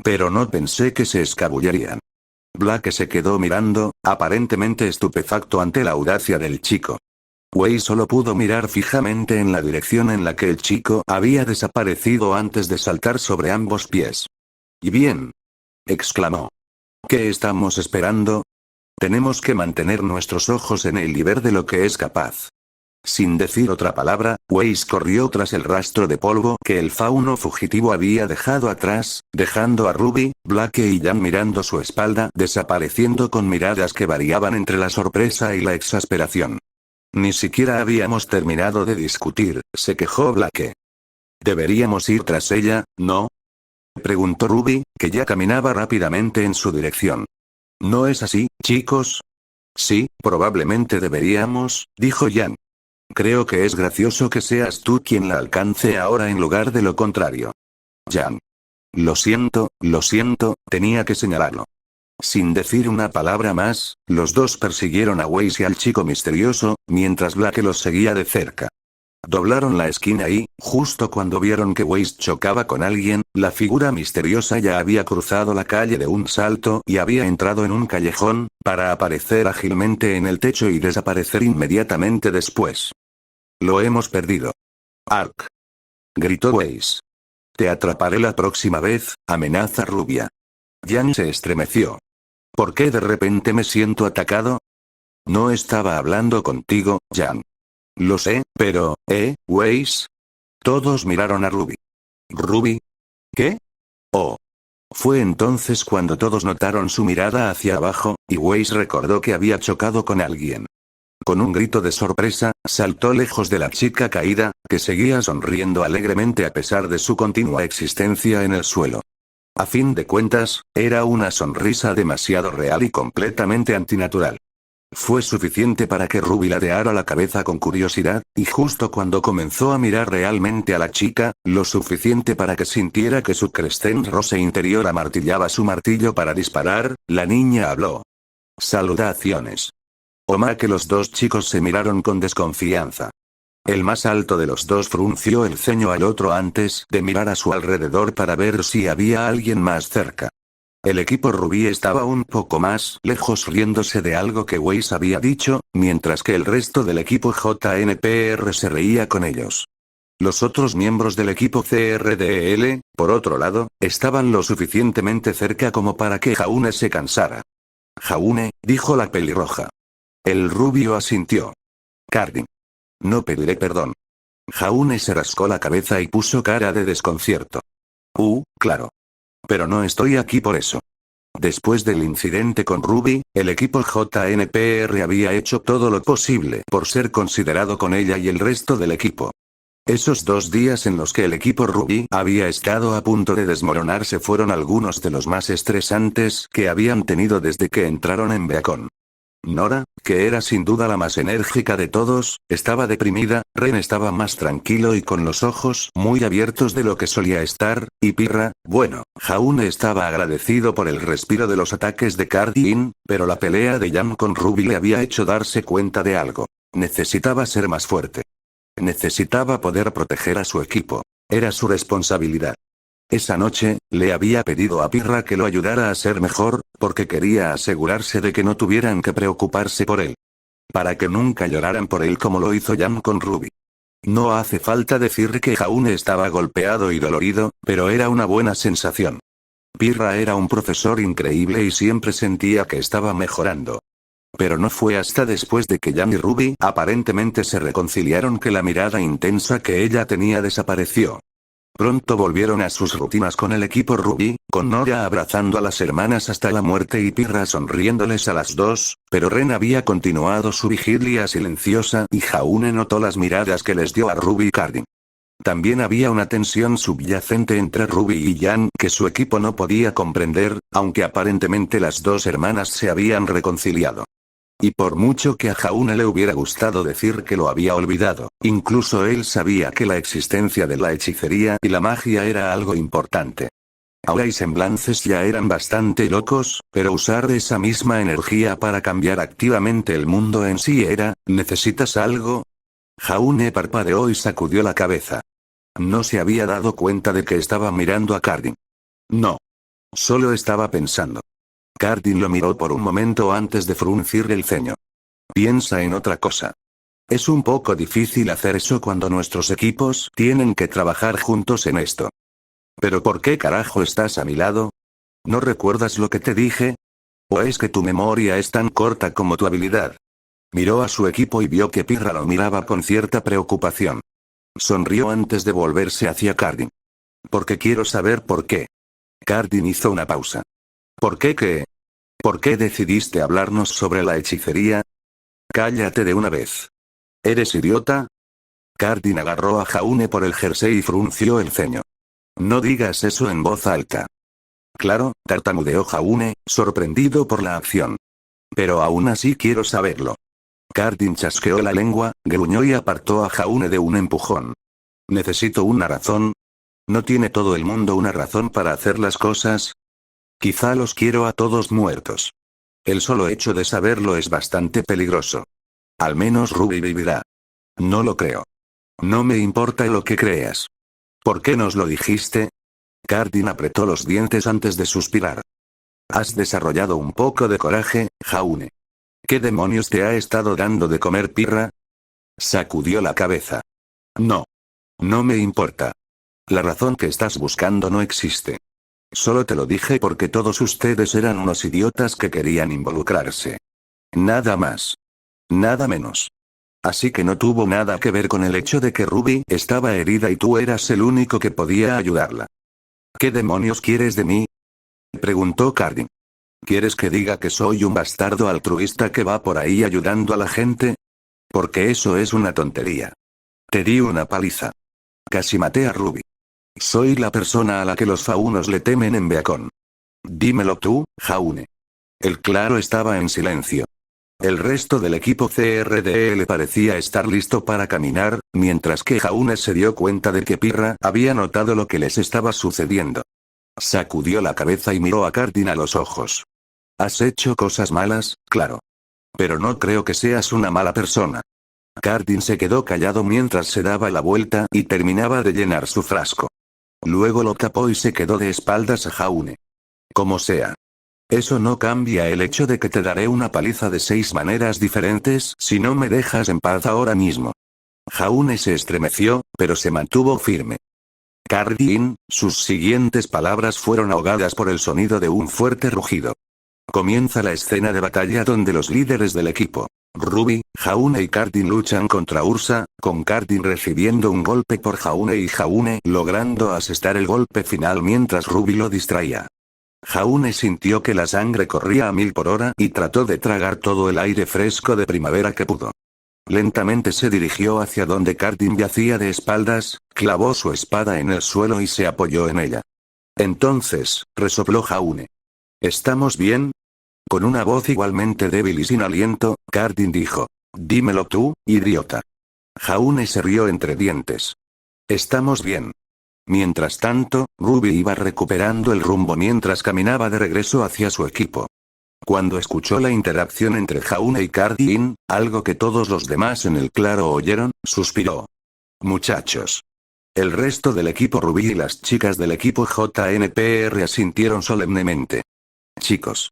Pero no pensé que se escabullerían. Blake se quedó mirando, aparentemente estupefacto ante la audacia del chico. Wei solo pudo mirar fijamente en la dirección en la que el chico había desaparecido antes de saltar sobre ambos pies. «¿Y bien?», exclamó. «¿Qué estamos esperando? Tenemos que mantener nuestros ojos en él y ver de lo que es capaz». Sin decir otra palabra, Weiss corrió tras el rastro de polvo que el fauno fugitivo había dejado atrás, dejando a Ruby, Blake y Jan mirando su espalda, desapareciendo con miradas que variaban entre la sorpresa y la exasperación. «Ni siquiera habíamos terminado de discutir», se quejó Blake. «Deberíamos ir tras ella, ¿no?», preguntó Ruby, que ya caminaba rápidamente en su dirección. «¿No es así, chicos?» «Sí, probablemente deberíamos», dijo Jan. «Creo que es gracioso que seas tú quien la alcance ahora en lugar de lo contrario». Jan. Lo siento, tenía que señalarlo». Sin decir una palabra más, los dos persiguieron a Weiss y al chico misterioso, mientras Blake los seguía de cerca. Doblaron la esquina y, justo cuando vieron que Weiss chocaba con alguien, la figura misteriosa ya había cruzado la calle de un salto y había entrado en un callejón, para aparecer ágilmente en el techo y desaparecer inmediatamente después. «Lo hemos perdido. Ark», gritó Weiss. «Te atraparé la próxima vez», amenaza Rubia. Jan se estremeció. «¿Por qué de repente me siento atacado?» «No estaba hablando contigo, Jan». «Lo sé, pero, Weiss». Todos miraron a Ruby. «¿Ruby? ¿Qué?» «Oh». Fue entonces cuando todos notaron su mirada hacia abajo, y Weiss recordó que había chocado con alguien. Con un grito de sorpresa, saltó lejos de la chica caída, que seguía sonriendo alegremente a pesar de su continua existencia en el suelo. A fin de cuentas, era una sonrisa demasiado real y completamente antinatural. Fue suficiente para que Ruby ladeara la cabeza con curiosidad, y justo cuando comenzó a mirar realmente a la chica, lo suficiente para que sintiera que su crestén rosa interior amartillaba su martillo para disparar, la niña habló. «Salutaciones». Que los dos chicos se miraron con desconfianza. El más alto de los dos frunció el ceño al otro antes de mirar a su alrededor para ver si había alguien más cerca. El equipo Rubí estaba un poco más lejos riéndose de algo que Weiss había dicho, mientras que el resto del equipo JNPR se reía con ellos. Los otros miembros del equipo CRDL, por otro lado, estaban lo suficientemente cerca como para que Jaune se cansara. «Jaune», dijo la pelirroja. El rubio asintió. «Cardin. No pediré perdón». Jaune se rascó la cabeza y puso cara de desconcierto. Claro. Pero no estoy aquí por eso. Después del incidente con Ruby, el equipo JNPR había hecho todo lo posible por ser considerado con ella y el resto del equipo. Esos 2 días en los que el equipo Ruby había estado a punto de desmoronarse fueron algunos de los más estresantes que habían tenido desde que entraron en Beacon. Nora, que era sin duda la más enérgica de todos, estaba deprimida, Ren estaba más tranquilo y con los ojos muy abiertos de lo que solía estar, y Pirra, bueno, Jaune estaba agradecido por el respiro de los ataques de Cardin, pero la pelea de Jan con Ruby le había hecho darse cuenta de algo. Necesitaba ser más fuerte. Necesitaba poder proteger a su equipo. Era su responsabilidad. Esa noche, le había pedido a Pirra que lo ayudara a ser mejor, porque quería asegurarse de que no tuvieran que preocuparse por él. Para que nunca lloraran por él como lo hizo Jan con Ruby. No hace falta decir que Jaune estaba golpeado y dolorido, pero era una buena sensación. Pirra era un profesor increíble y siempre sentía que estaba mejorando. Pero no fue hasta después de que Jan y Ruby aparentemente se reconciliaron que la mirada intensa que ella tenía desapareció. Pronto volvieron a sus rutinas con el equipo Ruby, con Nora abrazando a las hermanas hasta la muerte y Pirra sonriéndoles a las dos, pero Ren había continuado su vigilia silenciosa y Jaune notó las miradas que les dio a Ruby y Cardin. También había una tensión subyacente entre Ruby y Jan que su equipo no podía comprender, aunque aparentemente las dos hermanas se habían reconciliado. Y por mucho que a Jaune le hubiera gustado decir que lo había olvidado, incluso él sabía que la existencia de la hechicería y la magia era algo importante. Aura y semblances ya eran bastante locos, pero usar esa misma energía para cambiar activamente el mundo en sí era, ¿necesitas algo? Jaune parpadeó y sacudió la cabeza. No se había dado cuenta de que estaba mirando a Cardin. No. Solo estaba pensando. Cardin lo miró por un momento antes de fruncir el ceño. Piensa en otra cosa. Es un poco difícil hacer eso cuando nuestros equipos tienen que trabajar juntos en esto. ¿Pero por qué carajo estás a mi lado? ¿No recuerdas lo que te dije? ¿O es que tu memoria es tan corta como tu habilidad? Miró a su equipo y vio que Pirra lo miraba con cierta preocupación. Sonrió antes de volverse hacia Cardin. Porque quiero saber por qué. Cardin hizo una pausa. ¿Por qué qué? ¿Por qué decidiste hablarnos sobre la hechicería? Cállate de una vez. ¿Eres idiota? Cardin agarró a Jaune por el jersey y frunció el ceño. No digas eso en voz alta. Claro, tartamudeó Jaune, sorprendido por la acción. Pero aún así quiero saberlo. Cardin chasqueó la lengua, gruñó y apartó a Jaune de un empujón. ¿Necesito una razón? ¿No tiene todo el mundo una razón para hacer las cosas? Quizá los quiero a todos muertos. El solo hecho de saberlo es bastante peligroso. Al menos Ruby vivirá. No lo creo. No me importa lo que creas. ¿Por qué nos lo dijiste? Cardin apretó los dientes antes de suspirar. Has desarrollado un poco de coraje, Jaune. ¿Qué demonios te ha estado dando de comer Pirra? Sacudió la cabeza. No. No me importa. La razón que estás buscando no existe. Solo te lo dije porque todos ustedes eran unos idiotas que querían involucrarse. Nada más. Nada menos. Así que no tuvo nada que ver con el hecho de que Ruby estaba herida y tú eras el único que podía ayudarla. ¿Qué demonios quieres de mí? Preguntó Cardin. ¿Quieres que diga que soy un bastardo altruista que va por ahí ayudando a la gente? Porque eso es una tontería. Te di una paliza. Casi maté a Ruby. Soy la persona a la que los faunos le temen en Beacon. Dímelo tú, Jaune. El claro estaba en silencio. El resto del equipo CRDL parecía estar listo para caminar, mientras que Jaune se dio cuenta de que Pirra había notado lo que les estaba sucediendo. Sacudió la cabeza y miró a Cardin a los ojos. Has hecho cosas malas, claro. Pero no creo que seas una mala persona. Cardin se quedó callado mientras se daba la vuelta y terminaba de llenar su frasco. Luego lo tapó y se quedó de espaldas a Jaune. Como sea. Eso no cambia el hecho de que te daré una paliza de 6 maneras diferentes si no me dejas en paz ahora mismo. Jaune se estremeció, pero se mantuvo firme. Cardin, sus siguientes palabras fueron ahogadas por el sonido de un fuerte rugido. Comienza la escena de batalla donde los líderes del equipo, Ruby, Jaune y Cardin luchan contra Ursa, con Cardin recibiendo un golpe por Jaune y Jaune logrando asestar el golpe final mientras Ruby lo distraía. Jaune sintió que la sangre corría a 1000 por hora y trató de tragar todo el aire fresco de primavera que pudo. Lentamente se dirigió hacia donde Cardin yacía de espaldas, clavó su espada en el suelo y se apoyó en ella. Entonces, resopló Jaune. ¿Estamos bien? Con una voz igualmente débil y sin aliento, Cardin dijo. Dímelo tú, idiota. Jaune se rió entre dientes. Estamos bien. Mientras tanto, Ruby iba recuperando el rumbo mientras caminaba de regreso hacia su equipo. Cuando escuchó la interacción entre Jaune y Cardin, algo que todos los demás en el claro oyeron, suspiró. Muchachos. El resto del equipo Ruby y las chicas del equipo JNPR asintieron solemnemente. Chicos.